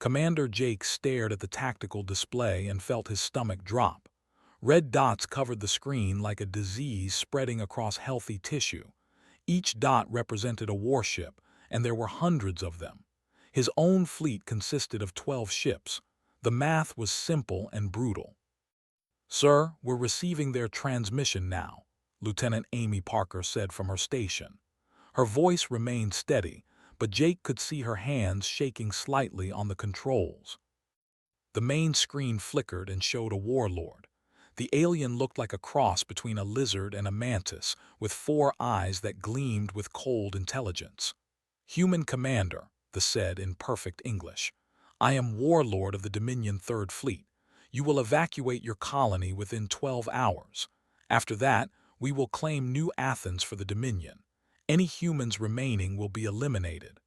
Commander Jake stared at the tactical display and felt his stomach drop. Red dots covered the screen like a disease spreading across healthy tissue. Each dot represented a warship, and there were hundreds of them. His own fleet consisted of 12 ships. The math was simple and brutal. "Sir, we're receiving their transmission now," Lieutenant Amy Parker said from her station. Her voice remained steady, but Jake could see her hands shaking slightly on the controls. The main screen flickered and showed a warlord. The alien looked like a cross between a lizard and a mantis, with 4 eyes that gleamed with cold intelligence. "Human Commander," the said in perfect English, "I am warlord of the Dominion Third Fleet. You will evacuate your colony within 12 hours. After that, we will claim New Athens for the Dominion. Any humans remaining will be eliminated."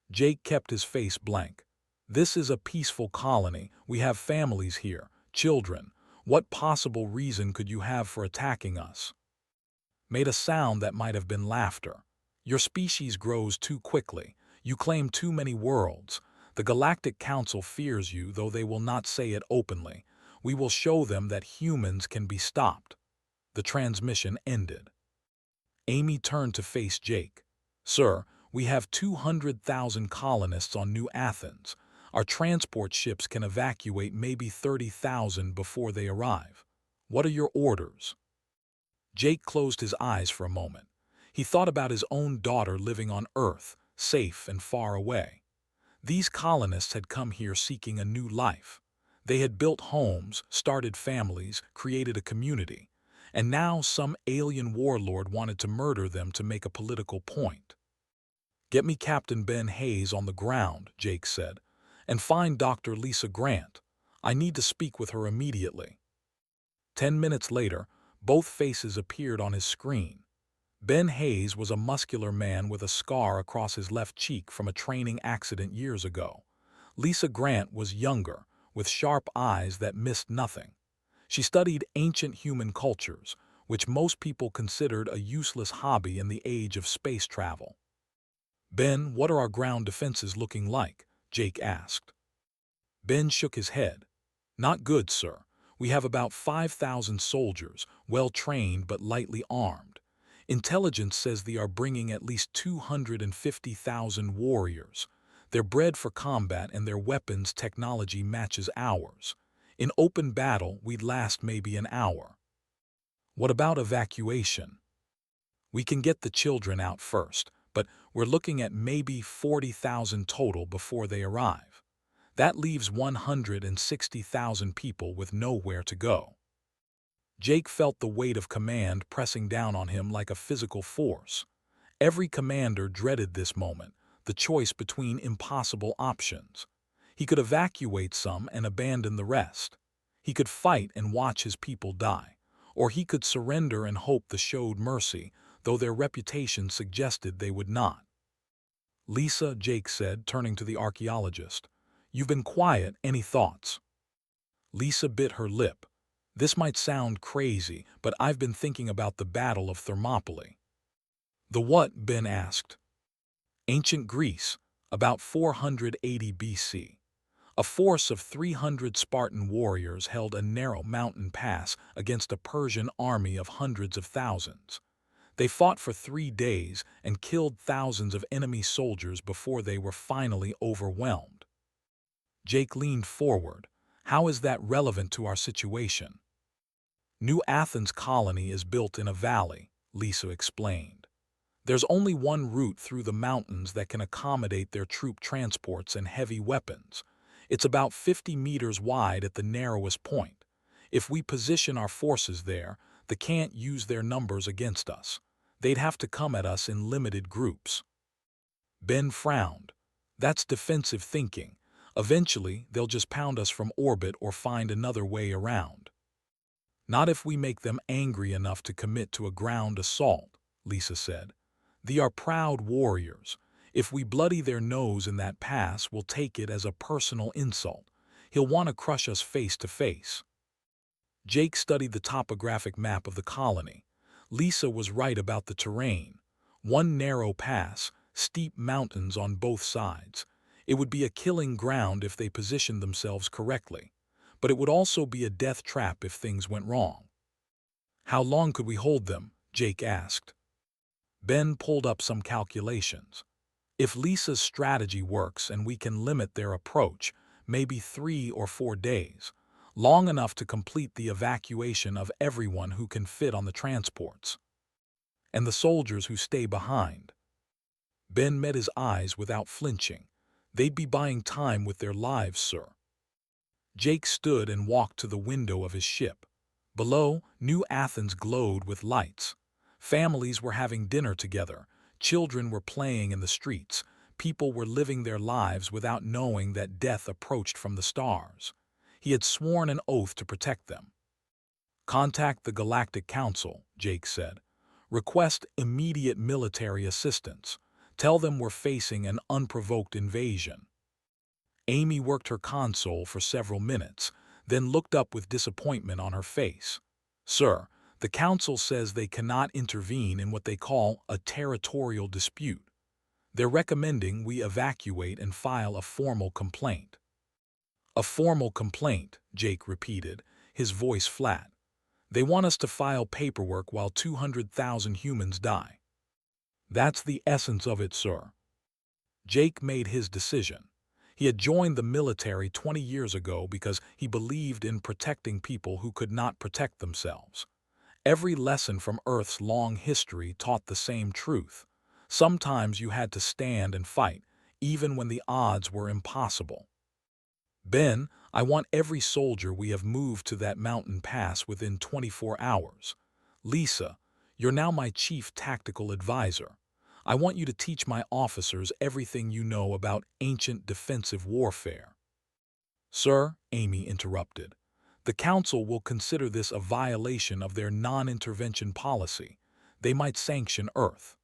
Jake kept his face blank. "This is a peaceful colony. We have families here, children. What possible reason could you have for attacking us?" Made a sound that might have been laughter. "Your species grows too quickly. You claim too many worlds. The Galactic Council fears you, though they will not say it openly. We will show them that humans can be stopped." The transmission ended. Amy turned to face Jake. "Sir, we have 200,000 colonists on New Athens. Our transport ships can evacuate maybe 30,000 before they arrive. What are your orders?" Jake closed his eyes for a moment. He thought about his own daughter living on Earth, safe and far away. These colonists had come here seeking a new life. They had built homes, started families, created a community. And now some alien warlord wanted to murder them to make a political point. "Get me Captain Ben Hayes on the ground," Jake said, "and find Dr. Lisa Grant. I need to speak with her immediately." 10 minutes later, both faces appeared on his screen. Ben Hayes was a muscular man with a scar across his left cheek from a training accident years ago. Lisa Grant was younger, with sharp eyes that missed nothing. She studied ancient human cultures, which most people considered a useless hobby in the age of space travel. "Ben, what are our ground defenses looking like?" Jake asked. Ben shook his head. "Not good, sir. We have about 5,000 soldiers, well-trained but lightly armed. Intelligence says they are bringing at least 250,000 warriors. They're bred for combat and their weapons technology matches ours. In open battle, we'd last maybe an hour." "What about evacuation?" "We can get the children out first, but we're looking at maybe 40,000 total before they arrive. That leaves 160,000 people with nowhere to go." Jake felt the weight of command pressing down on him like a physical force. Every commander dreaded this moment, the choice between impossible options. He could evacuate some and abandon the rest. He could fight and watch his people die, or he could surrender and hope they showed mercy, though their reputation suggested they would not. "Lisa," Jake said, turning to the archaeologist, "you've been quiet. Any thoughts?" Lisa bit her lip. "This might sound crazy, but I've been thinking about the Battle of Thermopylae." "The what?" Ben asked. "Ancient Greece, about 480 BC. A force of 300 Spartan warriors held a narrow mountain pass against a Persian army of hundreds of thousands. They fought for 3 days and killed thousands of enemy soldiers before they were finally overwhelmed." Jake leaned forward. "How is that relevant to our situation?" "New Athens colony is built in a valley," Lisa explained. "There's only one route through the mountains that can accommodate their troop transports and heavy weapons. It's about 50 meters wide at the narrowest point. If we position our forces there, they can't use their numbers against us. They'd have to come at us in limited groups." Ben frowned. "That's defensive thinking. Eventually, they'll just pound us from orbit or find another way around." "Not if we make them angry enough to commit to a ground assault," Lisa said. "They are proud warriors. If we bloody their nose in that pass, we'll take it as a personal insult. He'll want to crush us face to face." Jake studied the topographic map of the colony. Lisa was right about the terrain. One narrow pass, steep mountains on both sides. It would be a killing ground if they positioned themselves correctly, but it would also be a death trap if things went wrong. How long could we hold them? Jake asked. Ben pulled up some calculations. If Lisa's strategy works and we can limit their approach, maybe 3 or 4 days, long enough to complete the evacuation of everyone who can fit on the transports. And the soldiers who stay behind. Ben met his eyes without flinching. They'd be buying time with their lives, sir. Jake stood and walked to the window of his ship. Below, New Athens glowed with lights. Families were having dinner together. Children were playing in the streets. People were living their lives without knowing that death approached from the stars. He had sworn an oath to protect them. Contact the Galactic Council, Jake said. Request immediate military assistance. Tell them we're facing an unprovoked invasion. Amy worked her console for several minutes, then looked up with disappointment on her face. Sir, the Council says they cannot intervene in what they call a territorial dispute. They're recommending we evacuate and file a formal complaint. A formal complaint, Jake repeated, his voice flat. They want us to file paperwork while 200,000 humans die. That's the essence of it, sir. Jake made his decision. He had joined the military 20 years ago because he believed in protecting people who could not protect themselves. Every lesson from Earth's long history taught the same truth. Sometimes you had to stand and fight, even when the odds were impossible. Ben, I want every soldier we have moved to that mountain pass within 24 hours. Lisa, you're now my chief tactical advisor. I want you to teach my officers everything you know about ancient defensive warfare. Sir, Amy interrupted, the Council will consider this a violation of their non-intervention policy. They might sanction Earth.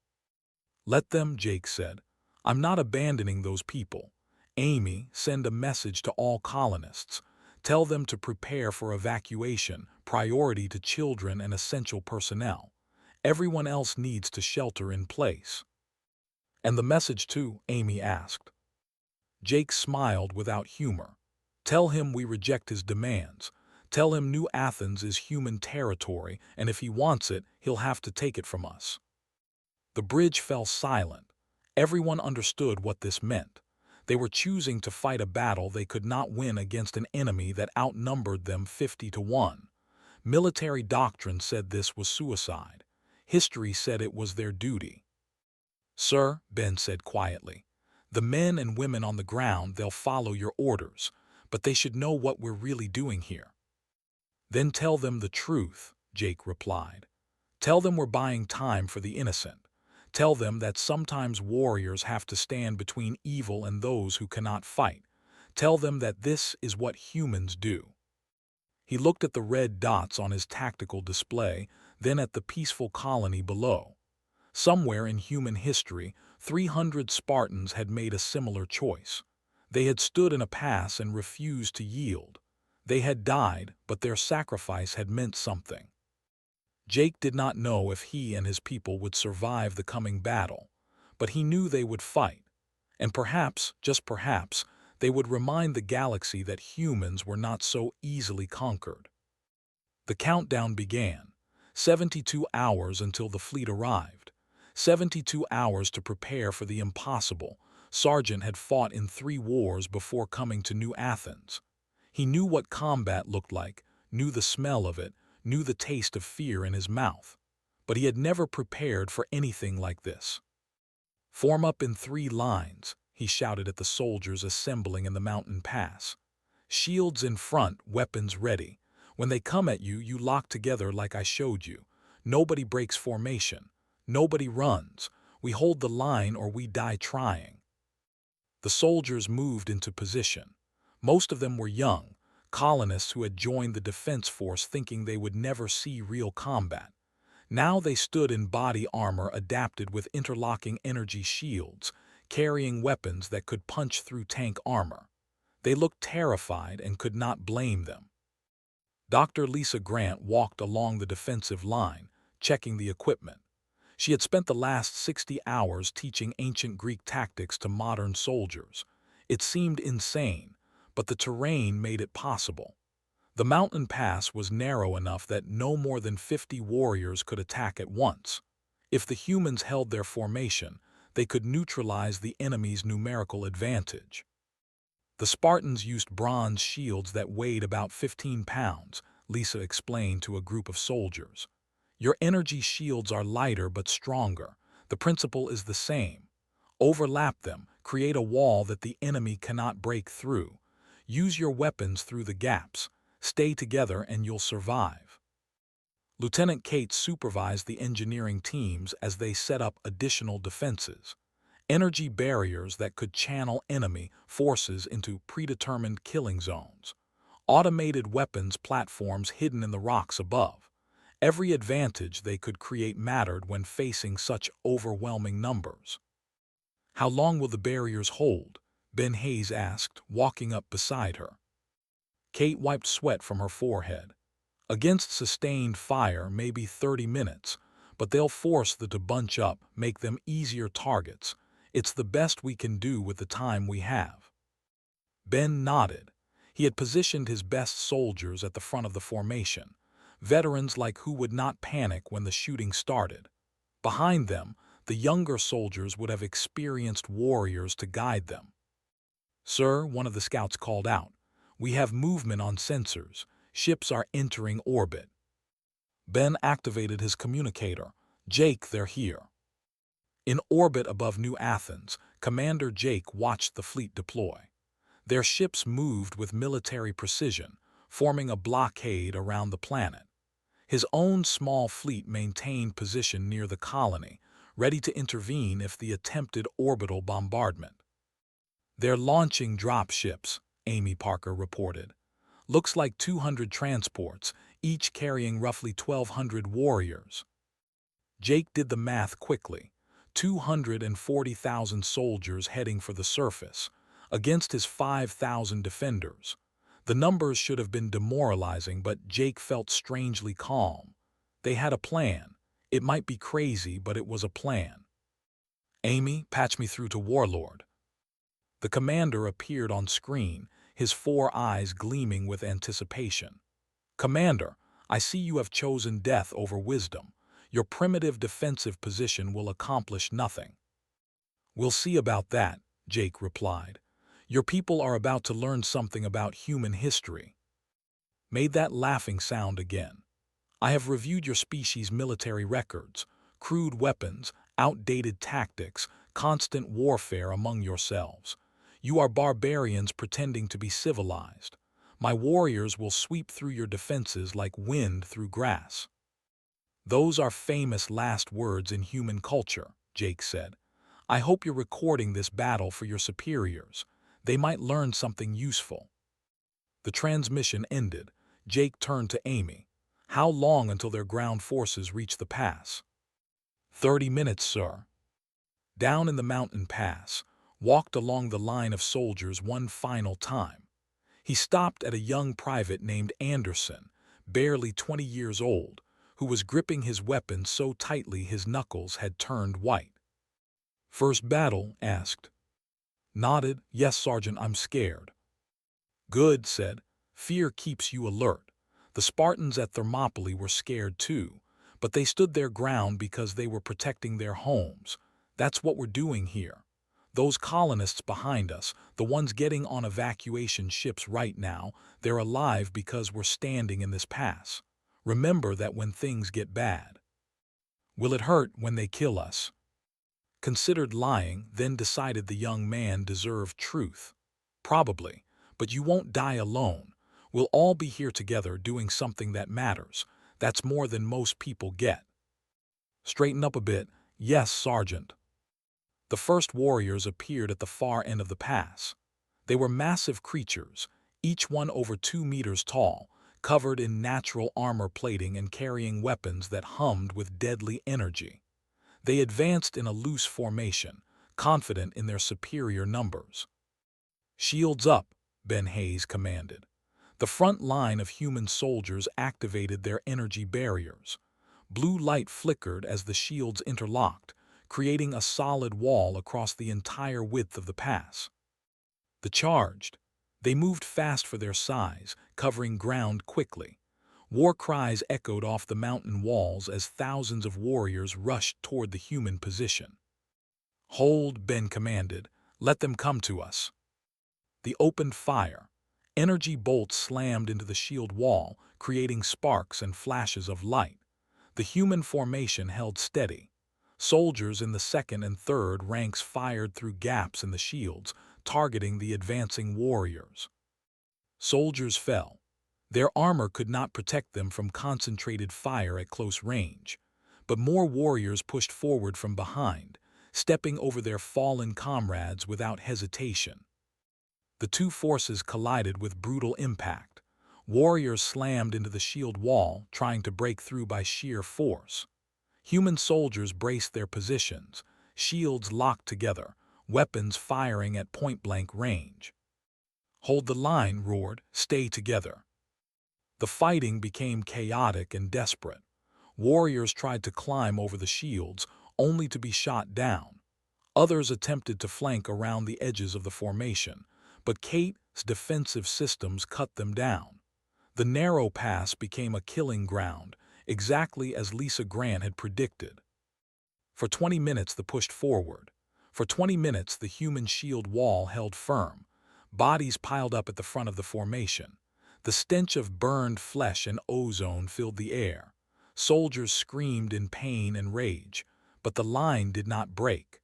Let them, Jake said. I'm not abandoning those people. Amy, send a message to all colonists. Tell them to prepare for evacuation, priority to children and essential personnel. Everyone else needs to shelter in place. And the message too? Amy asked. Jake smiled without humor. Tell him we reject his demands. Tell him New Athens is human territory, and if he wants it, he'll have to take it from us. The bridge fell silent. Everyone understood what this meant. They were choosing to fight a battle they could not win against an enemy that outnumbered them 50-1. Military doctrine said this was suicide. History said it was their duty. Sir, Ben said quietly, the men and women on the ground, they'll follow your orders, but they should know what we're really doing here. Then tell them the truth, Jake replied. Tell them we're buying time for the innocent. Tell them that sometimes warriors have to stand between evil and those who cannot fight. Tell them that this is what humans do. He looked at the red dots on his tactical display, then at the peaceful colony below. Somewhere in human history, 300 Spartans had made a similar choice. They had stood in a pass and refused to yield. They had died, but their sacrifice had meant something. Jake did not know if he and his people would survive the coming battle, but he knew they would fight. And perhaps, just perhaps, they would remind the galaxy that humans were not so easily conquered. The countdown began. 72 hours until the fleet arrived. 72 hours to prepare for the impossible. Sargent had fought in 3 wars before coming to New Athens. He knew what combat looked like, knew the smell of it, knew the taste of fear in his mouth. But he had never prepared for anything like this. Form up in 3 lines, he shouted at the soldiers assembling in the mountain pass. Shields in front, weapons ready. When they come at you, you lock together like I showed you. Nobody breaks formation. Nobody runs. We hold the line or we die trying. The soldiers moved into position. Most of them were young, colonists who had joined the defense force thinking they would never see real combat. Now they stood in body armor adapted with interlocking energy shields, carrying weapons that could punch through tank armor. They looked terrified and could not blame them. Dr. Lisa Grant walked along the defensive line, checking the equipment. She had spent the last 60 hours teaching ancient Greek tactics to modern soldiers. It seemed insane, but the terrain made it possible. The mountain pass was narrow enough that no more than 50 warriors could attack at once. If the humans held their formation, they could neutralize the enemy's numerical advantage. The Spartans used bronze shields that weighed about 15 pounds, Lisa explained to a group of soldiers. Your energy shields are lighter but stronger. The principle is the same. Overlap them, create a wall that the enemy cannot break through. Use your weapons through the gaps. Stay together and you'll survive. Lieutenant Kate supervised the engineering teams as they set up additional defenses. Energy barriers that could channel enemy forces into predetermined killing zones. Automated weapons platforms hidden in the rocks above. Every advantage they could create mattered when facing such overwhelming numbers. "How long will the barriers hold?" Ben Hayes asked, walking up beside her. Kate wiped sweat from her forehead. "Against sustained fire, maybe 30 minutes, but they'll force them to bunch up, make them easier targets. It's the best we can do with the time we have." Ben nodded. He had positioned his best soldiers at the front of the formation, veterans like who would not panic when the shooting started. Behind them, the younger soldiers would have experienced warriors to guide them. "Sir," one of the scouts called out, "we have movement on sensors. Ships are entering orbit." Ben activated his communicator. "Jake, they're here." In orbit above New Athens, Commander Jake watched the fleet deploy. Their ships moved with military precision, forming a blockade around the planet. His own small fleet maintained position near the colony, ready to intervene if the attempted orbital bombardment. "They're launching drop ships," Amy Parker reported. "Looks like 200 transports, each carrying roughly 1,200 warriors." Jake did the math quickly. 240,000 soldiers heading for the surface, against his 5,000 defenders. The numbers should have been demoralizing, but Jake felt strangely calm. They had a plan. It might be crazy, but it was a plan. "Amy, patch me through to Warlord." The commander appeared on screen, his 4 eyes gleaming with anticipation. "Commander, I see you have chosen death over wisdom. Your primitive defensive position will accomplish nothing." "We'll see about that," Jake replied. "Your people are about to learn something about human history." Made that laughing sound again. "I have reviewed your species' military records, crude weapons, outdated tactics, constant warfare among yourselves. You are barbarians pretending to be civilized. My warriors will sweep through your defenses like wind through grass." "Those are famous last words in human culture," Jake said. "I hope you're recording this battle for your superiors. They might learn something useful." The transmission ended. Jake turned to Amy. "How long until their ground forces reach the pass?" 30 minutes, sir." Down in the mountain pass, walked along the line of soldiers one final time. He stopped at a young private named Anderson, barely 20 years old, who was gripping his weapon so tightly his knuckles had turned white. "First battle?" asked. Nodded. "Yes, Sergeant, I'm scared." "Good," said. "Fear keeps you alert. The Spartans at Thermopylae were scared too, but they stood their ground because they were protecting their homes. That's what we're doing here. Those colonists behind us, the ones getting on evacuation ships right now, they're alive because we're standing in this pass. Remember that when things get bad." "Will it hurt when they kill us?" Considered lying, then decided the young man deserved truth. "Probably, but you won't die alone. We'll all be here together doing something that matters. That's more than most people get." "Straighten up a bit." "Yes, Sergeant." The first warriors appeared at the far end of the pass. They were massive creatures, each one over 2 meters tall, covered in natural armor plating and carrying weapons that hummed with deadly energy. They advanced in a loose formation, confident in their superior numbers. "Shields up," Ben Hayes commanded. The front line of human soldiers activated their energy barriers. Blue light flickered as the shields interlocked, creating a solid wall across the entire width of the pass. The The charged. They moved fast for their size, covering ground quickly. War cries echoed off the mountain walls as thousands of warriors rushed toward the human position. "Hold," Ben commanded. "Let them come to us." They opened fire. Energy bolts slammed into the shield wall, creating sparks and flashes of light. The human formation held steady. Soldiers in the second and third ranks fired through gaps in the shields, targeting the advancing warriors. Soldiers fell. Their armor could not protect them from concentrated fire at close range. But more warriors pushed forward from behind, stepping over their fallen comrades without hesitation. The two forces collided with brutal impact. Warriors slammed into the shield wall, trying to break through by sheer force. Human soldiers braced their positions, shields locked together, weapons firing at point-blank range. "Hold the line," roared. "Stay together." The fighting became chaotic and desperate. Warriors tried to climb over the shields, only to be shot down. Others attempted to flank around the edges of the formation, but Kate's defensive systems cut them down. The narrow pass became a killing ground, exactly as Lisa Grant had predicted. For 20 minutes they pushed forward. For 20 minutes the human shield wall held firm. Bodies piled up at the front of the formation. The stench of burned flesh and ozone filled the air. Soldiers screamed in pain and rage, but the line did not break.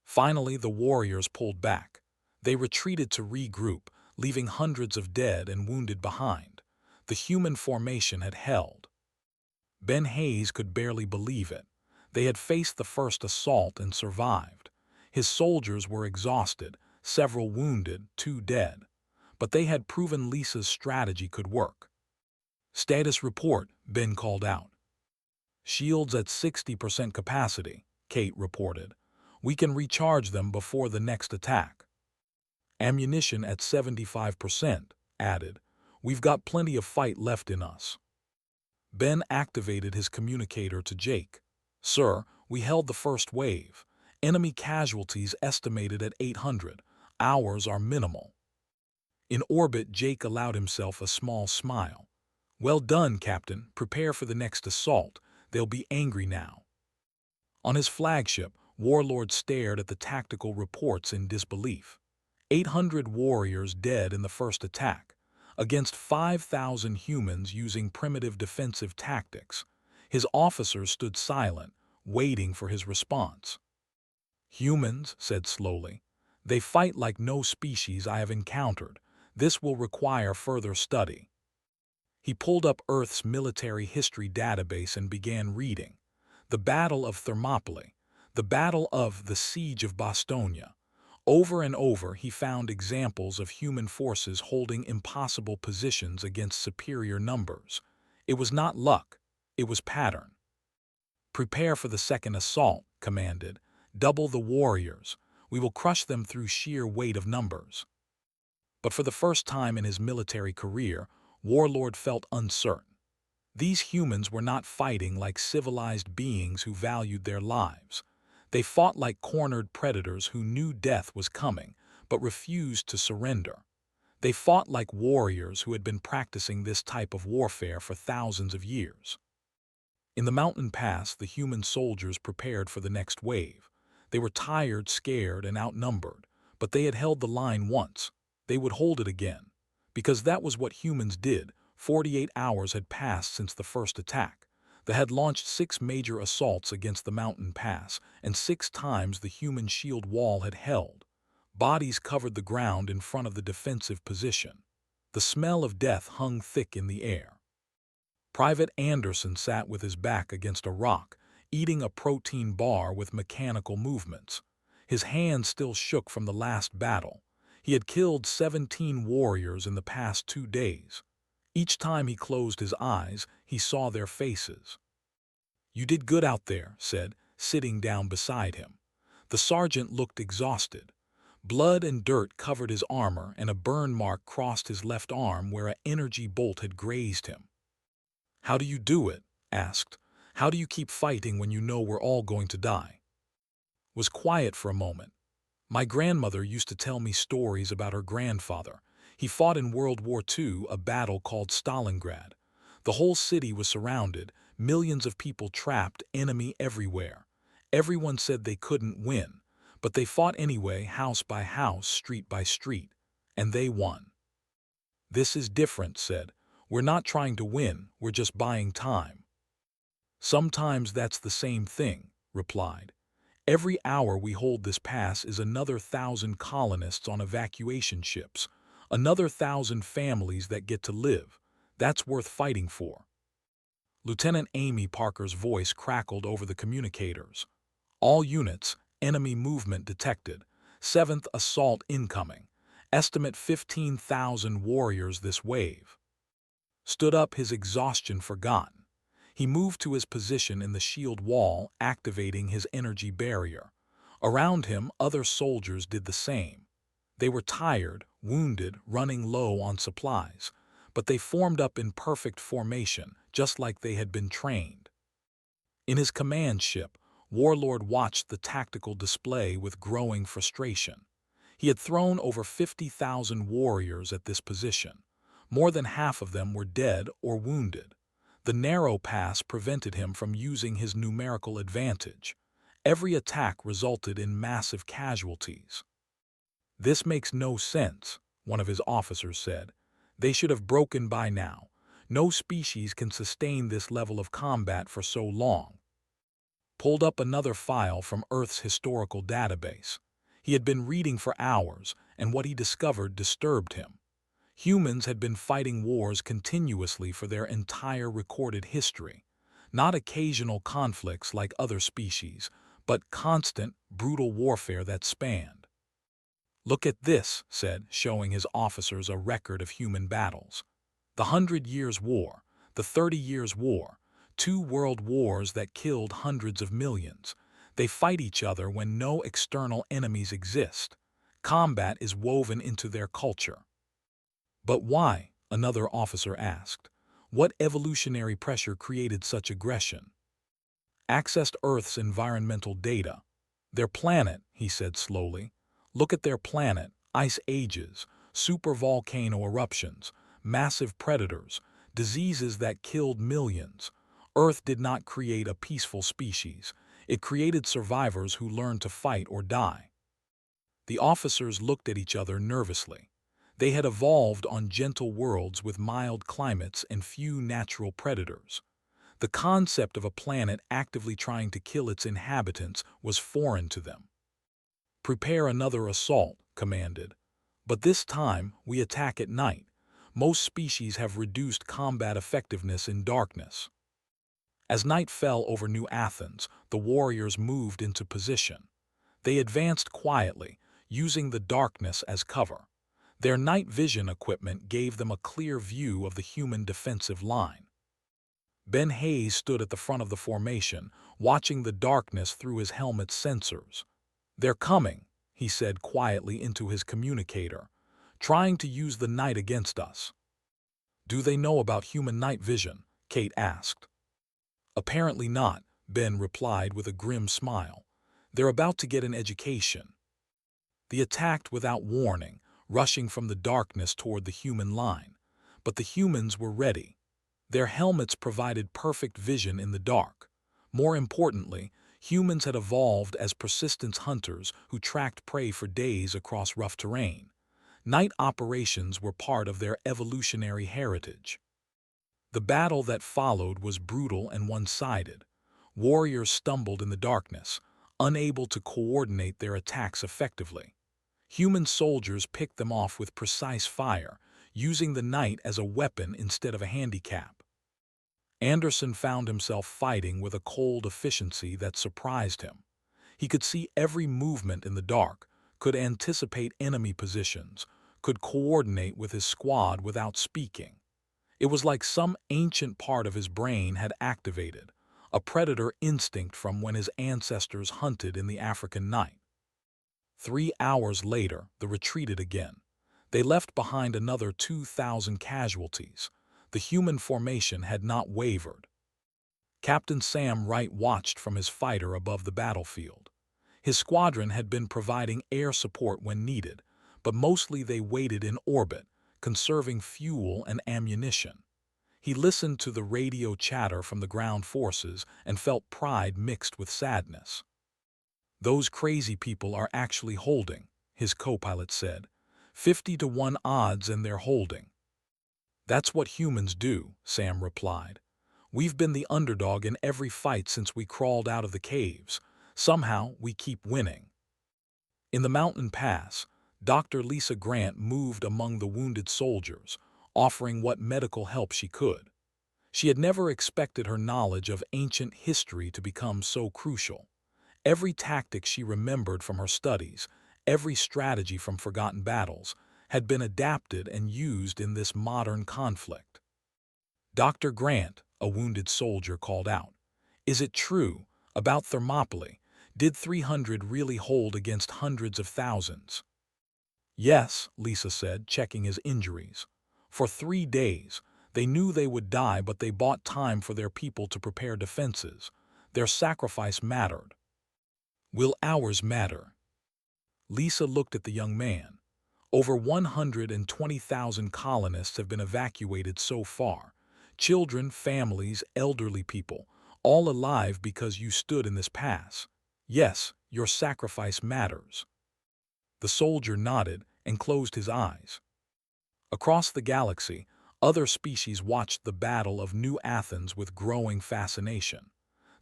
Finally, the warriors pulled back. They retreated to regroup, leaving hundreds of dead and wounded behind. The human formation had held. Ben Hayes could barely believe it. They had faced the first assault and survived. His soldiers were exhausted, several wounded, 2 dead. But they had proven Lisa's strategy could work. "Status report," Ben called out. "Shields at 60% capacity," Kate reported. "We can recharge them before the next attack." "Ammunition at 75%, added. "We've got plenty of fight left in us." Ben activated his communicator to Jake. "Sir, we held the first wave. Enemy casualties estimated at 800. Ours are minimal." In orbit, Jake allowed himself a small smile. "Well done, Captain. Prepare for the next assault. They'll be angry now." On his flagship, Warlord stared at the tactical reports in disbelief. 800 warriors dead in the first attack, against 5,000 humans using primitive defensive tactics. His officers stood silent, waiting for his response. "Humans," said slowly. "They fight like no species I have encountered. This will require further study." He pulled up Earth's military history database and began reading. The Battle of Thermopylae, the Battle of the Siege of Bostonia. Over and over he found examples of human forces holding impossible positions against superior numbers. It was not luck, it was pattern. "Prepare for the second assault," commanded. "Double the warriors. We will crush them through sheer weight of numbers." But for the first time in his military career, Warlord felt uncertain. These humans were not fighting like civilized beings who valued their lives. They fought like cornered predators who knew death was coming, but refused to surrender. They fought like warriors who had been practicing this type of warfare for thousands of years. In the mountain pass, the human soldiers prepared for the next wave. They were tired, scared, and outnumbered, but they had held the line once. They would hold it again. Because that was what humans did. 48 hours had passed since the first attack. They had launched 6 major assaults against the mountain pass, and 6 times the human shield wall had held. Bodies covered the ground in front of the defensive position. The smell of death hung thick in the air. Private Anderson sat with his back against a rock, eating a protein bar with mechanical movements. His hands still shook from the last battle. He had killed 17 warriors in the past 2 days. Each time he closed his eyes, he saw their faces. "You did good out there," said, sitting down beside him. The sergeant looked exhausted. Blood and dirt covered his armor, and a burn mark crossed his left arm where an energy bolt had grazed him. "How do you do it?" asked. "How do you keep fighting when you know we're all going to die?" Was quiet for a moment. My grandmother used to tell me stories about her grandfather. He fought in World War II, a battle called Stalingrad. The whole city was surrounded, millions of people trapped, enemy everywhere. Everyone said they couldn't win, but they fought anyway, house by house, street by street. And they won. This is different, said. We're not trying to win, we're just buying time. Sometimes that's the same thing, replied. Every hour we hold this pass is another 1,000 colonists on evacuation ships, another 1,000 families that get to live. That's worth fighting for. Lieutenant Amy Parker's voice crackled over the communicators. All units, enemy movement detected. 7th assault incoming. Estimate 15,000 warriors this wave. Stood up, his exhaustion forgotten. He moved to his position in the shield wall, activating his energy barrier. Around him, other soldiers did the same. They were tired, wounded, running low on supplies, but they formed up in perfect formation, just like they had been trained. In his command ship, Warlord watched the tactical display with growing frustration. He had thrown over 50,000 warriors at this position. More than half of them were dead or wounded. The narrow pass prevented him from using his numerical advantage. Every attack resulted in massive casualties. This makes no sense, one of his officers said. They should have broken by now. No species can sustain this level of combat for so long. Pulled up another file from Earth's historical database. He had been reading for hours, and what he discovered disturbed him. Humans had been fighting wars continuously for their entire recorded history. Not occasional conflicts like other species, but constant, brutal warfare that spanned. Look at this, said, showing his officers a record of human battles. The 100 Years' War, the 30 Years' War, 2 world wars that killed hundreds of millions. They fight each other when no external enemies exist. Combat is woven into their culture. But why? Another officer asked. What evolutionary pressure created such aggression? Accessed Earth's environmental data. Their planet, he said slowly. Look at their planet, ice ages, supervolcano eruptions, massive predators, diseases that killed millions. Earth did not create a peaceful species. It created survivors who learned to fight or die. The officers looked at each other nervously. They had evolved on gentle worlds with mild climates and few natural predators. The concept of a planet actively trying to kill its inhabitants was foreign to them. Prepare another assault, commanded. But this time, we attack at night. Most species have reduced combat effectiveness in darkness. As night fell over New Athens, the warriors moved into position. They advanced quietly, using the darkness as cover. Their night vision equipment gave them a clear view of the human defensive line. Ben Hayes stood at the front of the formation, watching the darkness through his helmet's sensors. They're coming, he said quietly into his communicator, trying to use the night against us. Do they know about human night vision? Kate asked. Apparently not, Ben replied with a grim smile. They're about to get an education. They attacked without warning, rushing from the darkness toward the human line. But the humans were ready. Their helmets provided perfect vision in the dark. More importantly, humans had evolved as persistence hunters who tracked prey for days across rough terrain. Night operations were part of their evolutionary heritage. The battle that followed was brutal and one-sided. Warriors stumbled in the darkness, unable to coordinate their attacks effectively. Human soldiers picked them off with precise fire, using the night as a weapon instead of a handicap. Anderson found himself fighting with a cold efficiency that surprised him. He could see every movement in the dark, could anticipate enemy positions, could coordinate with his squad without speaking. It was like some ancient part of his brain had activated, a predator instinct from when his ancestors hunted in the African night. 3 hours later, they retreated again. They left behind another 2,000 casualties. The human formation had not wavered. Captain Sam Wright watched from his fighter above the battlefield. His squadron had been providing air support when needed, but mostly they waited in orbit, conserving fuel and ammunition. He listened to the radio chatter from the ground forces and felt pride mixed with sadness. "Those crazy people are actually holding," his co-pilot said. 50-1 odds and they're holding. "That's what humans do," Sam replied. "We've been the underdog in every fight since we crawled out of the caves. Somehow, we keep winning." In the mountain pass, Dr. Lisa Grant moved among the wounded soldiers, offering what medical help she could. She had never expected her knowledge of ancient history to become so crucial. Every tactic she remembered from her studies, every strategy from forgotten battles, had been adapted and used in this modern conflict. "Dr. Grant," a wounded soldier called out, "is it true, about Thermopylae, did 300 really hold against hundreds of thousands?" "Yes," Lisa said, checking his injuries. "For 3 days, they knew they would die, but they bought time for their people to prepare defenses. Their sacrifice mattered." "Will ours matter?" Lisa looked at the young man. "Over 120,000 colonists have been evacuated so far. Children, families, elderly people, all alive because you stood in this pass. Yes, your sacrifice matters." The soldier nodded and closed his eyes. Across the galaxy, other species watched the Battle of New Athens with growing fascination.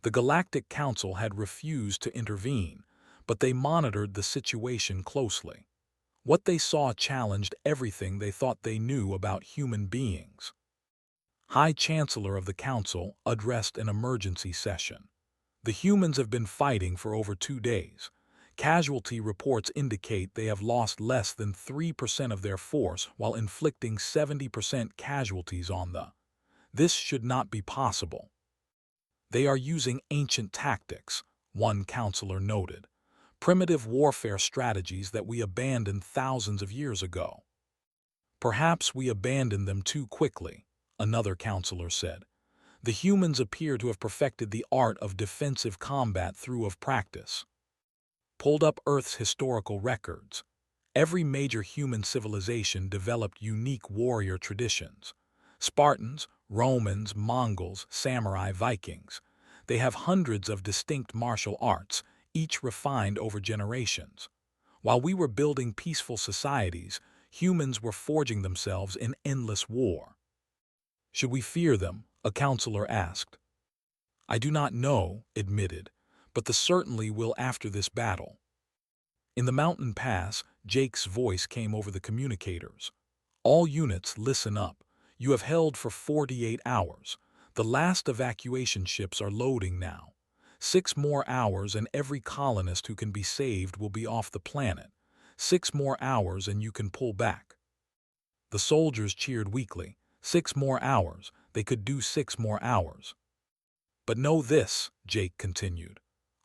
The Galactic Council had refused to intervene, but they monitored the situation closely. What they saw challenged everything they thought they knew about human beings. High Chancellor of the Council addressed an emergency session. "The humans have been fighting for over 2 days. Casualty reports indicate they have lost less than 3% of their force while inflicting 70% casualties on the. This should not be possible. They are using ancient tactics," one counselor noted. "Primitive warfare strategies that we abandoned thousands of years ago." "Perhaps we abandoned them too quickly," another counselor said. "The humans appear to have perfected the art of defensive combat through practice." Pulled up Earth's historical records. Every major human civilization developed unique warrior traditions. Spartans, Romans, Mongols, samurai, Vikings. They have hundreds of distinct martial arts, each refined over generations. While we were building peaceful societies, humans were forging themselves in endless war. "Should we fear them?" a counselor asked. "I do not know," admitted, "but the certainly will after this battle." In the mountain pass, Jake's voice came over the communicators. "All units, listen up. You have held for 48 hours. The last evacuation ships are loading now. 6 more hours and every colonist who can be saved will be off the planet. 6 more hours and you can pull back." The soldiers cheered weakly. 6 more hours. They could do 6 more hours. "But know this," Jake continued.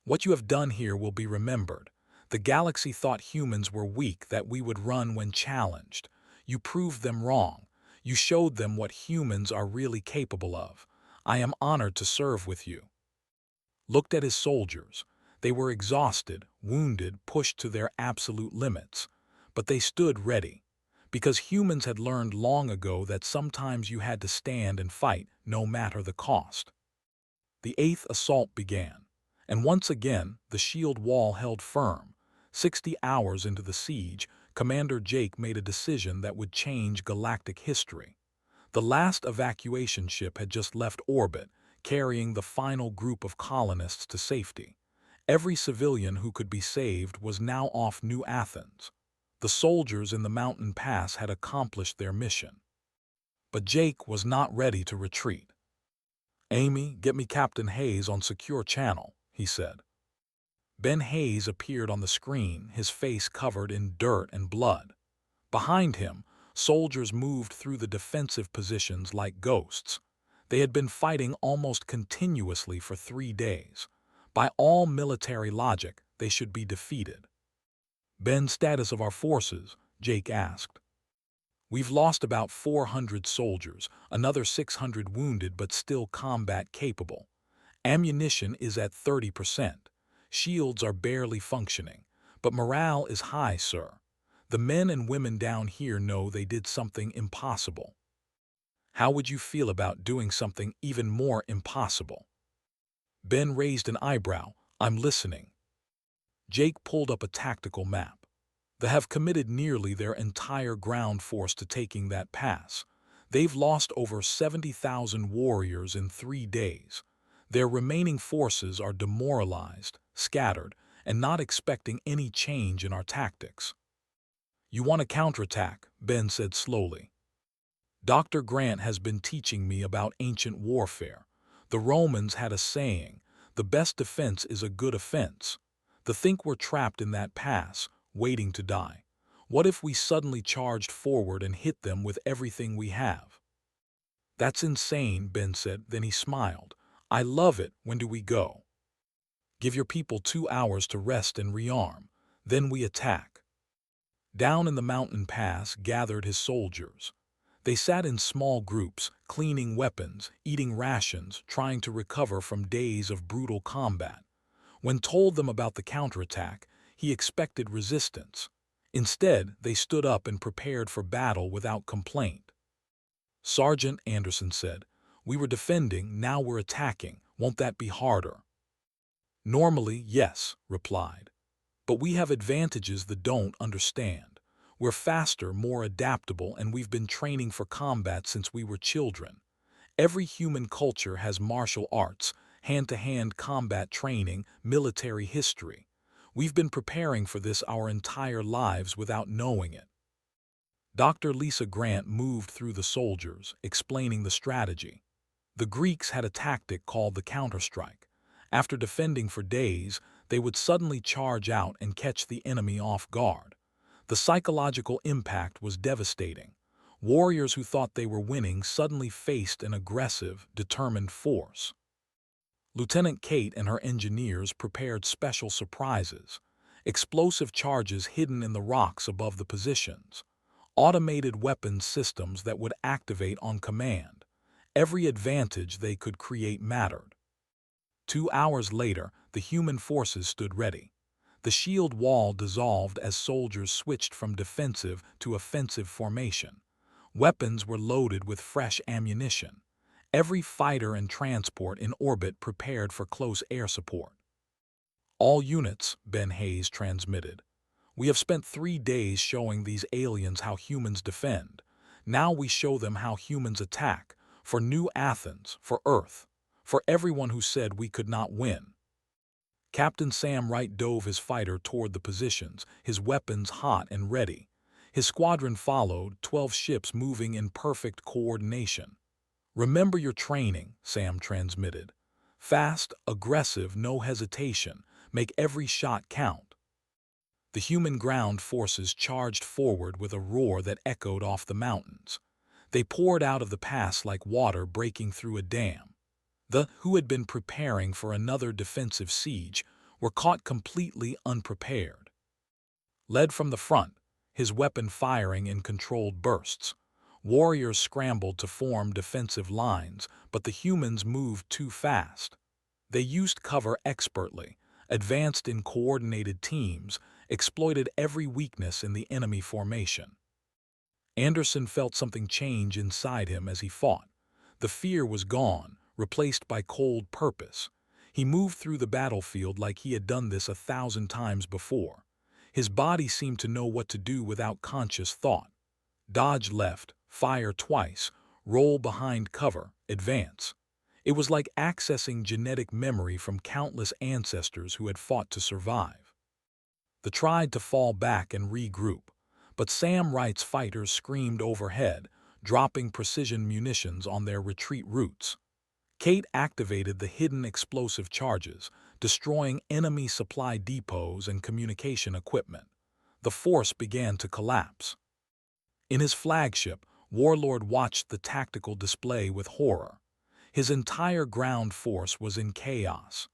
"What you have done here will be remembered. The galaxy thought humans were weak, that we would run when challenged. You proved them wrong. You showed them what humans are really capable of. I am honored to serve with you." Looked at his soldiers. They were exhausted, wounded, pushed to their absolute limits. But they stood ready. Because humans had learned long ago that sometimes you had to stand and fight, no matter the cost. The 8th assault began. And once again, the shield wall held firm. 60 hours into the siege, Commander Jake made a decision that would change galactic history. The last evacuation ship had just left orbit, carrying the final group of colonists to safety. Every civilian who could be saved was now off New Athens. The soldiers in the mountain pass had accomplished their mission. But Jake was not ready to retreat. "Amy, get me Captain Hayes on secure channel," he said. Ben Hayes appeared on the screen, his face covered in dirt and blood. Behind him, soldiers moved through the defensive positions like ghosts. They had been fighting almost continuously for 3 days. By all military logic, they should be defeated. "Ben, status of our forces?" Jake asked. "We've lost about 400 soldiers, another 600 wounded but still combat capable. Ammunition is at 30%. Shields are barely functioning, but morale is high, sir. The men and women down here know they did something impossible. How would you feel about doing something even more impossible? Ben raised an eyebrow. I'm listening. Jake pulled up a tactical map. They have committed nearly their entire ground force to taking that pass. They've lost over 70,000 warriors in 3 days. Their remaining forces are demoralized, scattered, and not expecting any change in our tactics. You want to counterattack, Ben said slowly. Dr. Grant has been teaching me about ancient warfare. The Romans had a saying, the best defense is a good offense. To think we're trapped in that pass, waiting to die. What if we suddenly charged forward and hit them with everything we have? That's insane, Ben said, then he smiled. I love it. When do we go? Give your people 2 hours to rest and rearm. Then we attack. Down in the mountain pass gathered his soldiers. They sat in small groups, cleaning weapons, eating rations, trying to recover from days of brutal combat. When told them about the counterattack, he expected resistance. Instead, they stood up and prepared for battle without complaint. Sergeant Anderson said, we were defending, now we're attacking. Won't that be harder? Normally, yes, replied. But we have advantages that don't understand. We're faster, more adaptable, and we've been training for combat since we were children. Every human culture has martial arts, hand-to-hand combat training, military history. We've been preparing for this our entire lives without knowing it. Dr. Lisa Grant moved through the soldiers, explaining the strategy. The Greeks had a tactic called the counterstrike. After defending for days, they would suddenly charge out and catch the enemy off guard. The psychological impact was devastating. Warriors who thought they were winning suddenly faced an aggressive, determined force. Lieutenant Kate and her engineers prepared special surprises, explosive charges hidden in the rocks above the positions, automated weapons systems that would activate on command. Every advantage they could create mattered. 2 hours later, the human forces stood ready. The shield wall dissolved as soldiers switched from defensive to offensive formation. Weapons were loaded with fresh ammunition. Every fighter and transport in orbit prepared for close air support. All units, Ben Hayes transmitted. We have spent 3 days showing these aliens how humans defend. Now we show them how humans attack, for New Athens, for Earth, for everyone who said we could not win. Captain Sam Wright dove his fighter toward the positions, his weapons hot and ready. His squadron followed, 12 ships moving in perfect coordination. Remember your training, Sam transmitted. Fast, aggressive, no hesitation. Make every shot count. The human ground forces charged forward with a roar that echoed off the mountains. They poured out of the pass like water breaking through a dam. The who had been preparing for another defensive siege were caught completely unprepared. Led from the front, his weapon firing in controlled bursts, warriors scrambled to form defensive lines, but the humans moved too fast. They used cover expertly, advanced in coordinated teams, exploited every weakness in the enemy formation. Anderson felt something change inside him as he fought. The fear was gone, replaced by cold purpose. He moved through the battlefield like he had done this 1,000 times before. His body seemed to know what to do without conscious thought. Dodge left, fire twice, roll behind cover, advance. It was like accessing genetic memory from countless ancestors who had fought to survive. They tried to fall back and regroup, but Sam Wright's fighters screamed overhead, dropping precision munitions on their retreat routes. Kate activated the hidden explosive charges, destroying enemy supply depots and communication equipment. The force began to collapse. In his flagship, Warlord watched the tactical display with horror. His entire ground force was in chaos.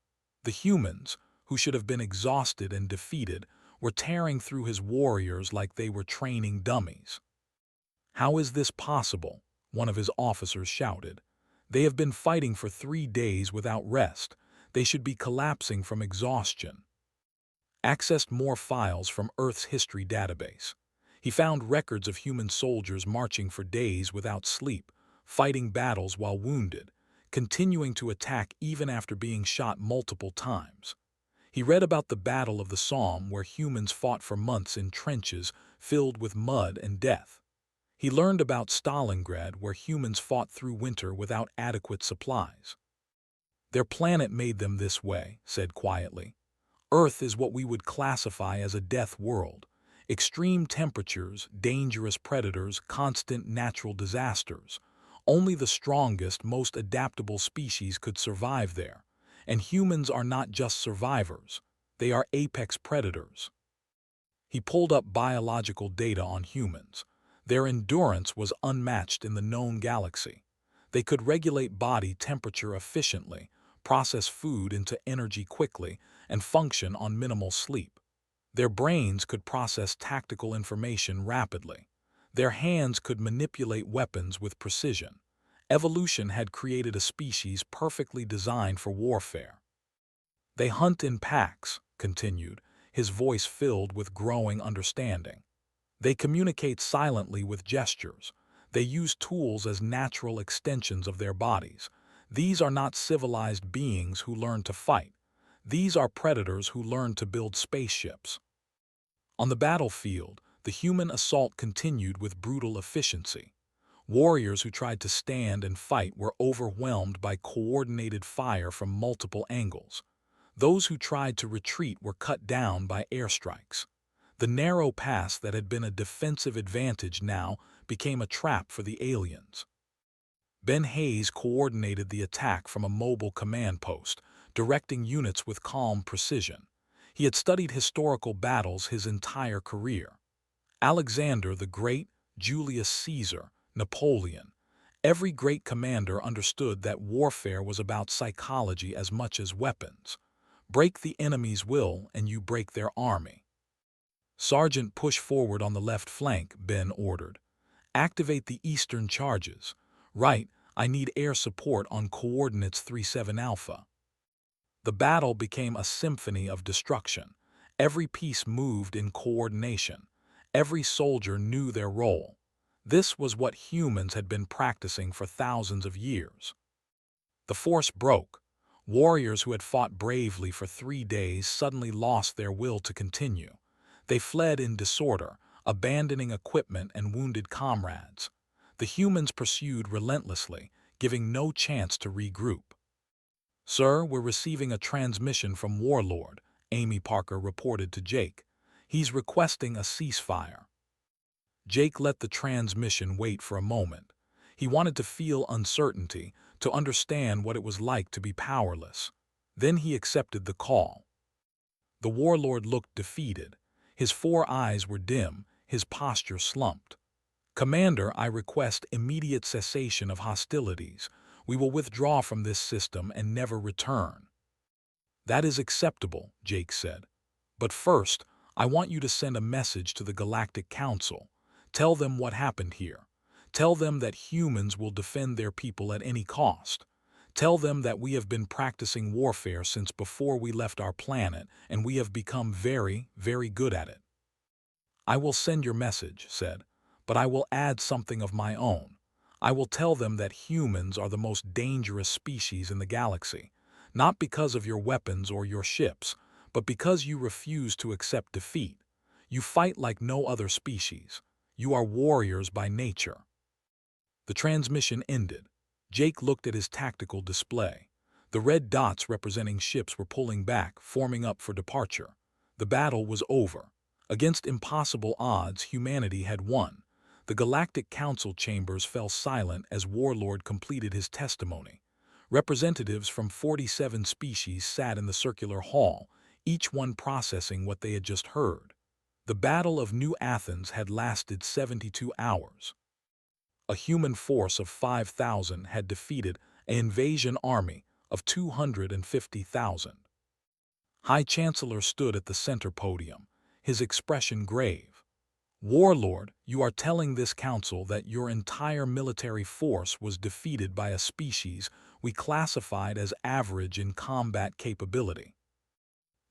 The humans, who should have been exhausted and defeated, were tearing through his warriors like they were training dummies. "How is this possible?" one of his officers shouted. "They have been fighting for 3 days without rest. They should be collapsing from exhaustion." accessed more files from Earth's history database. He found records of human soldiers marching for days without sleep, fighting battles while wounded, continuing to attack even after being shot multiple times. He read about the Battle of the Somme where humans fought for months in trenches filled with mud and death. He learned about Stalingrad where humans fought through winter without adequate supplies. Their planet made them this way, said quietly. Earth is what we would classify as a death world. Extreme temperatures, dangerous predators, constant natural disasters. Only the strongest, most adaptable species could survive there. And humans are not just survivors. They are apex predators. He pulled up biological data on humans. Their endurance was unmatched in the known galaxy. They could regulate body temperature efficiently, process food into energy quickly, and function on minimal sleep. Their brains could process tactical information rapidly. Their hands could manipulate weapons with precision. Evolution had created a species perfectly designed for warfare. They hunt in packs, continued, his voice filled with growing understanding. They communicate silently with gestures. They use tools as natural extensions of their bodies. These are not civilized beings who learn to fight. These are predators who learn to build spaceships. On the battlefield, the human assault continued with brutal efficiency. Warriors who tried to stand and fight were overwhelmed by coordinated fire from multiple angles. Those who tried to retreat were cut down by airstrikes. The narrow pass that had been a defensive advantage now became a trap for the aliens. Ben Hayes coordinated the attack from a mobile command post, directing units with calm precision. He had studied historical battles his entire career. Alexander the Great, Julius Caesar, Napoleon. Every great commander understood that warfare was about psychology as much as weapons. Break the enemy's will and you break their army. Sergeant, push forward on the left flank, Ben ordered. Activate the eastern charges. Right, I need air support on coordinates 37 Alpha. The battle became a symphony of destruction. Every piece moved in coordination. Every soldier knew their role. This was what humans had been practicing for thousands of years. The force broke. Warriors who had fought bravely for 3 days suddenly lost their will to continue. They fled in disorder, abandoning equipment and wounded comrades. The humans pursued relentlessly, giving no chance to regroup. Sir, we're receiving a transmission from Warlord, Amy Parker reported to Jake. He's requesting a ceasefire. Jake let the transmission wait for a moment. He wanted to feel uncertainty, to understand what it was like to be powerless. Then he accepted the call. The warlord looked defeated. His 4 eyes were dim, his posture slumped. Commander, I request immediate cessation of hostilities. We will withdraw from this system and never return. That is acceptable, Jake said. But first, I want you to send a message to the Galactic Council. Tell them what happened here. Tell them that humans will defend their people at any cost. Tell them that we have been practicing warfare since before we left our planet, and we have become very, very good at it. I will send your message, said, but I will add something of my own. I will tell them that humans are the most dangerous species in the galaxy, not because of your weapons or your ships, but because you refuse to accept defeat. You fight like no other species. You are warriors by nature. The transmission ended. Jake looked at his tactical display. The red dots representing ships were pulling back, forming up for departure. The battle was over. Against impossible odds, humanity had won. The Galactic Council chambers fell silent as Warlord completed his testimony. Representatives from 47 species sat in the circular hall, each one processing what they had just heard. The Battle of New Athens had lasted 72 hours. A human force of 5,000 had defeated an invasion army of 250,000. High Chancellor stood at the center podium, his expression grave. Warlord, you are telling this council that your entire military force was defeated by a species we classified as average in combat capability.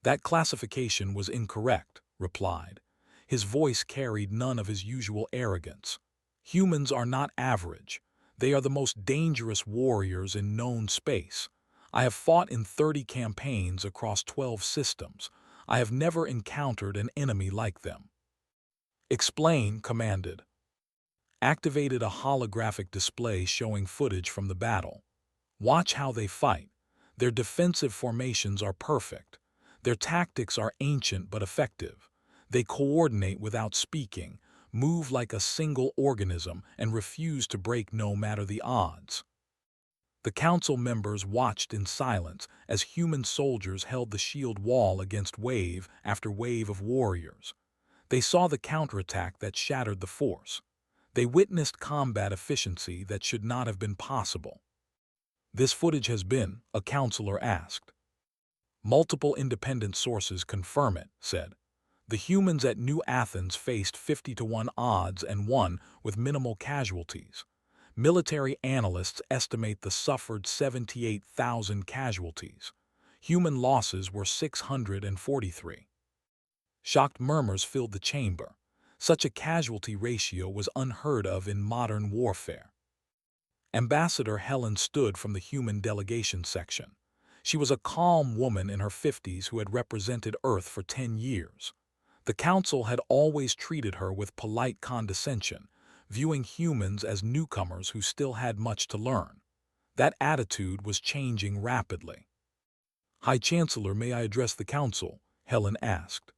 That classification was incorrect, replied. His voice carried none of his usual arrogance. Humans are not average. They are the most dangerous warriors in known space. I have fought in 30 campaigns across 12 systems. I have never encountered an enemy like them. Explain, commanded. Activated a holographic display showing footage from the battle. Watch how they fight. Their defensive formations are perfect. Their tactics are ancient but effective. They coordinate without speaking, move like a single organism, and refuse to break no matter the odds. The council members watched in silence as human soldiers held the shield wall against wave after wave of warriors. They saw the counterattack that shattered the force. They witnessed combat efficiency that should not have been possible. This footage has been, a counselor asked. Multiple independent sources confirm it, said. The humans at New Athens faced 50-to-1 odds and won with minimal casualties. Military analysts estimate the suffered 78,000 casualties. Human losses were 643. Shocked murmurs filled the chamber. Such a casualty ratio was unheard of in modern warfare. Ambassador Helen stood from the human delegation section. She was a calm woman in her 50s who had represented Earth for 10 years. The council had always treated her with polite condescension, viewing humans as newcomers who still had much to learn. That attitude was changing rapidly. High Chancellor, may I address the council? Helen asked.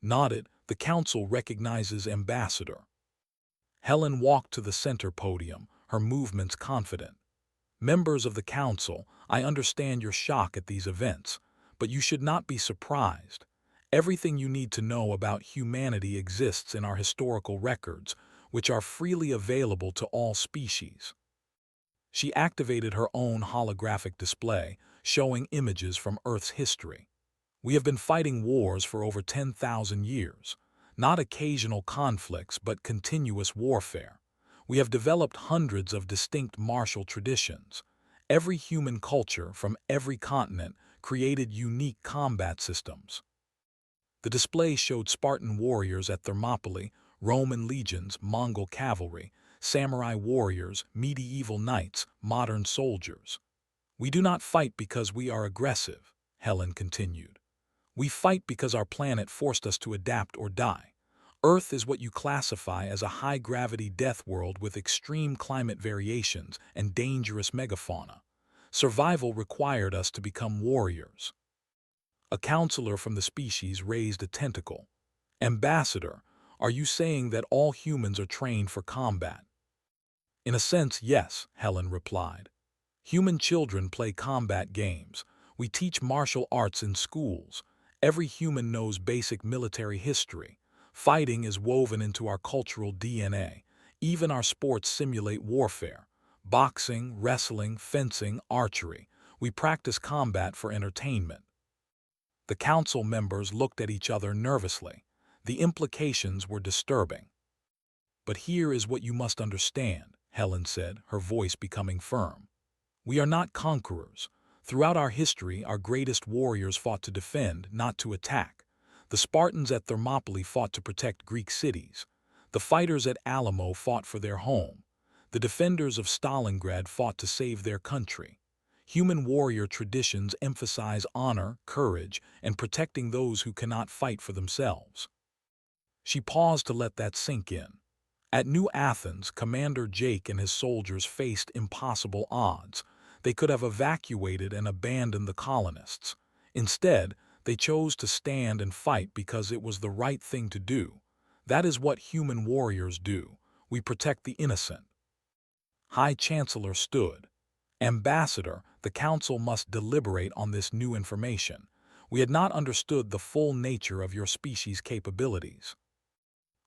Nodded, the council recognizes Ambassador. Helen walked to the center podium, her movements confident. Members of the council, I understand your shock at these events, but you should not be surprised. Everything you need to know about humanity exists in our historical records, which are freely available to all species. She activated her own holographic display, showing images from Earth's history. We have been fighting wars for over 10,000 years, not occasional conflicts but continuous warfare. We have developed hundreds of distinct martial traditions. Every human culture from every continent created unique combat systems. The display showed Spartan warriors at Thermopylae, Roman legions, Mongol cavalry, samurai warriors, medieval knights, modern soldiers. We do not fight because we are aggressive, Helen continued. We fight because our planet forced us to adapt or die. Earth is what you classify as a high-gravity death world with extreme climate variations and dangerous megafauna. Survival required us to become warriors. A counselor from the species raised a tentacle. Ambassador, are you saying that all humans are trained for combat? In a sense, yes, Helen replied. Human children play combat games. We teach martial arts in schools. Every human knows basic military history. Fighting is woven into our cultural DNA. Even our sports simulate warfare. Boxing, wrestling, fencing, archery. We practice combat for entertainment. The council members looked at each other nervously. The implications were disturbing. But here is what you must understand, Helen said, her voice becoming firm. We are not conquerors. Throughout our history, our greatest warriors fought to defend, not to attack. The Spartans at Thermopylae fought to protect Greek cities. The fighters at Alamo fought for their home. The defenders of Stalingrad fought to save their country. Human warrior traditions emphasize honor, courage, and protecting those who cannot fight for themselves. She paused to let that sink in. At New Athens, Commander Jake and his soldiers faced impossible odds. They could have evacuated and abandoned the colonists. Instead, they chose to stand and fight because it was the right thing to do. That is what human warriors do. We protect the innocent. High Chancellor stood. Ambassador, the council must deliberate on this new information. We had not understood the full nature of your species' capabilities.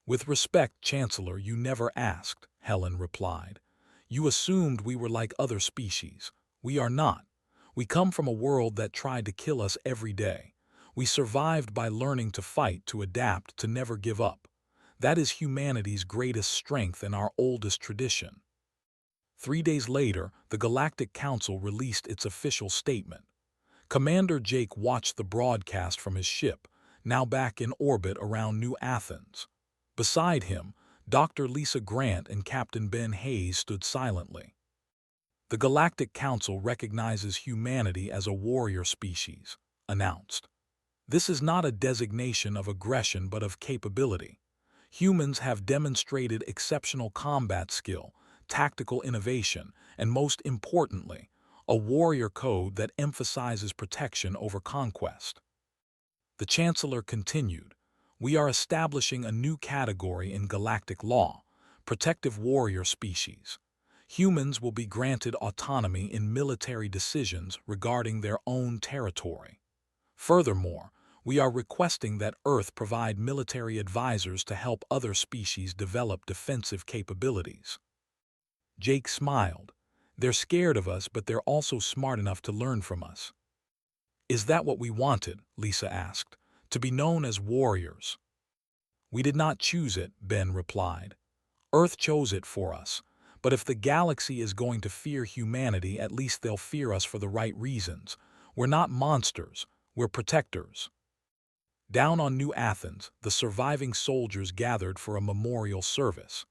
With respect, Chancellor, you never asked, Helen replied. You assumed we were like other species. We are not. We come from a world that tried to kill us every day. We survived by learning to fight, to adapt, to never give up. That is humanity's greatest strength and our oldest tradition. 3 days later, the Galactic Council released its official statement. Commander Jake watched the broadcast from his ship, now back in orbit around New Athens. Beside him, Dr. Lisa Grant and Captain Ben Hayes stood silently. The Galactic Council recognizes humanity as a warrior species, announced. This is not a designation of aggression but of capability. Humans have demonstrated exceptional combat skill, tactical innovation, and most importantly, a warrior code that emphasizes protection over conquest. The Chancellor continued, "We are establishing a new category in galactic law, protective warrior species. Humans will be granted autonomy in military decisions regarding their own territory. Furthermore, we are requesting that Earth provide military advisors to help other species develop defensive capabilities." Jake smiled. "They're scared of us, but they're also smart enough to learn from us." "Is that what we wanted?" Lisa asked. "To be known as warriors?" "We did not choose it," Ben replied. "Earth chose it for us. But if the galaxy is going to fear humanity, at least they'll fear us for the right reasons. We're not monsters, we're protectors." Down on New Athens, the surviving soldiers gathered for a memorial service.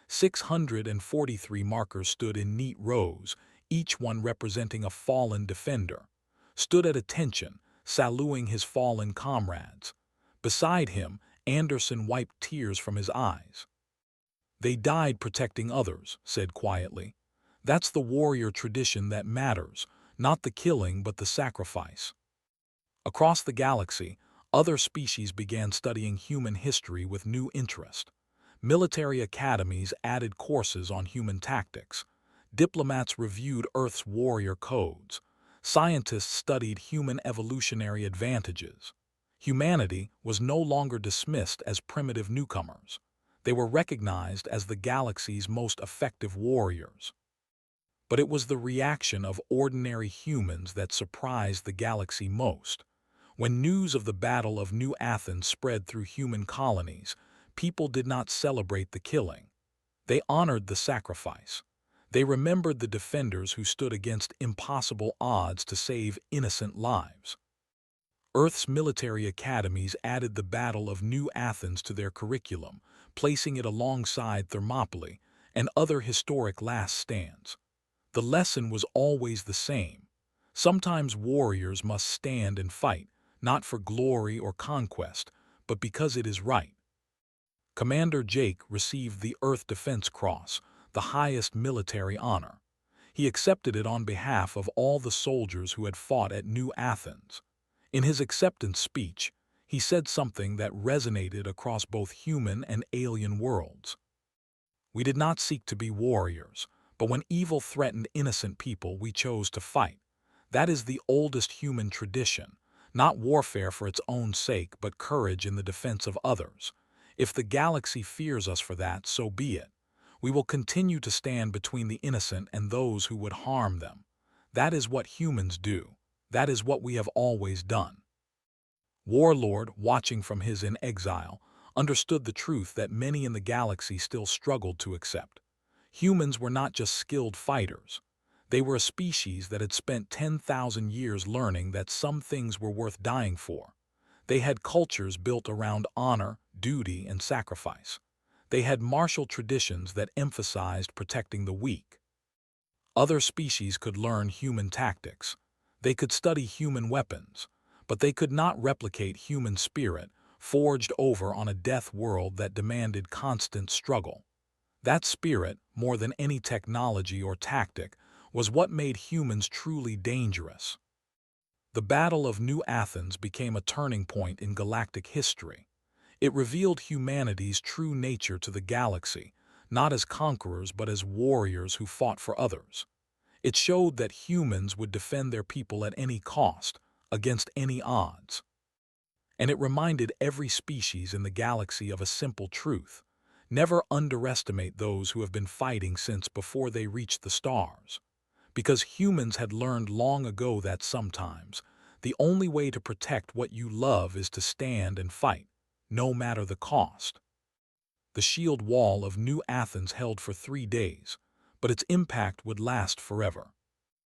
643 markers stood in neat rows, each one representing a fallen defender. Stood at attention, saluting his fallen comrades. Beside him, Anderson wiped tears from his eyes. "They died protecting others," said quietly. "That's the warrior tradition that matters, not the killing but the sacrifice." Across the galaxy, other species began studying human history with new interest. Military academies added courses on human tactics. Diplomats reviewed Earth's warrior codes. Scientists studied human evolutionary advantages. Humanity was no longer dismissed as primitive newcomers. They were recognized as the galaxy's most effective warriors. But it was the reaction of ordinary humans that surprised the galaxy most. When news of the Battle of New Athens spread through human colonies, people did not celebrate the killing. They honored the sacrifice. They remembered the defenders who stood against impossible odds to save innocent lives. Earth's military academies added the Battle of New Athens to their curriculum, placing it alongside Thermopylae and other historic last stands. The lesson was always the same. Sometimes warriors must stand and fight, not for glory or conquest, but because it is right. Commander Jake received the Earth Defense Cross, the highest military honor. He accepted it on behalf of all the soldiers who had fought at New Athens. In his acceptance speech, he said something that resonated across both human and alien worlds. "We did not seek to be warriors, but when evil threatened innocent people, we chose to fight. That is the oldest human tradition, not warfare for its own sake, but courage in the defense of others. If the galaxy fears us for that, so be it. We will continue to stand between the innocent and those who would harm them. That is what humans do. That is what we have always done." Warlord, watching from his in exile, understood the truth that many in the galaxy still struggled to accept. Humans were not just skilled fighters. They were a species that had spent 10,000 years learning that some things were worth dying for. They had cultures built around honor, duty, and sacrifice. They had martial traditions that emphasized protecting the weak. Other species could learn human tactics. They could study human weapons, but they could not replicate human spirit, forged over on a death world that demanded constant struggle. That spirit, more than any technology or tactic, was what made humans truly dangerous. The Battle of New Athens became a turning point in galactic history. It revealed humanity's true nature to the galaxy, not as conquerors but as warriors who fought for others. It showed that humans would defend their people at any cost, against any odds. And it reminded every species in the galaxy of a simple truth: never underestimate those who have been fighting since before they reached the stars. Because humans had learned long ago that sometimes the only way to protect what you love is to stand and fight, no matter the cost. The shield wall of New Athens held for 3 days, but its impact would last forever.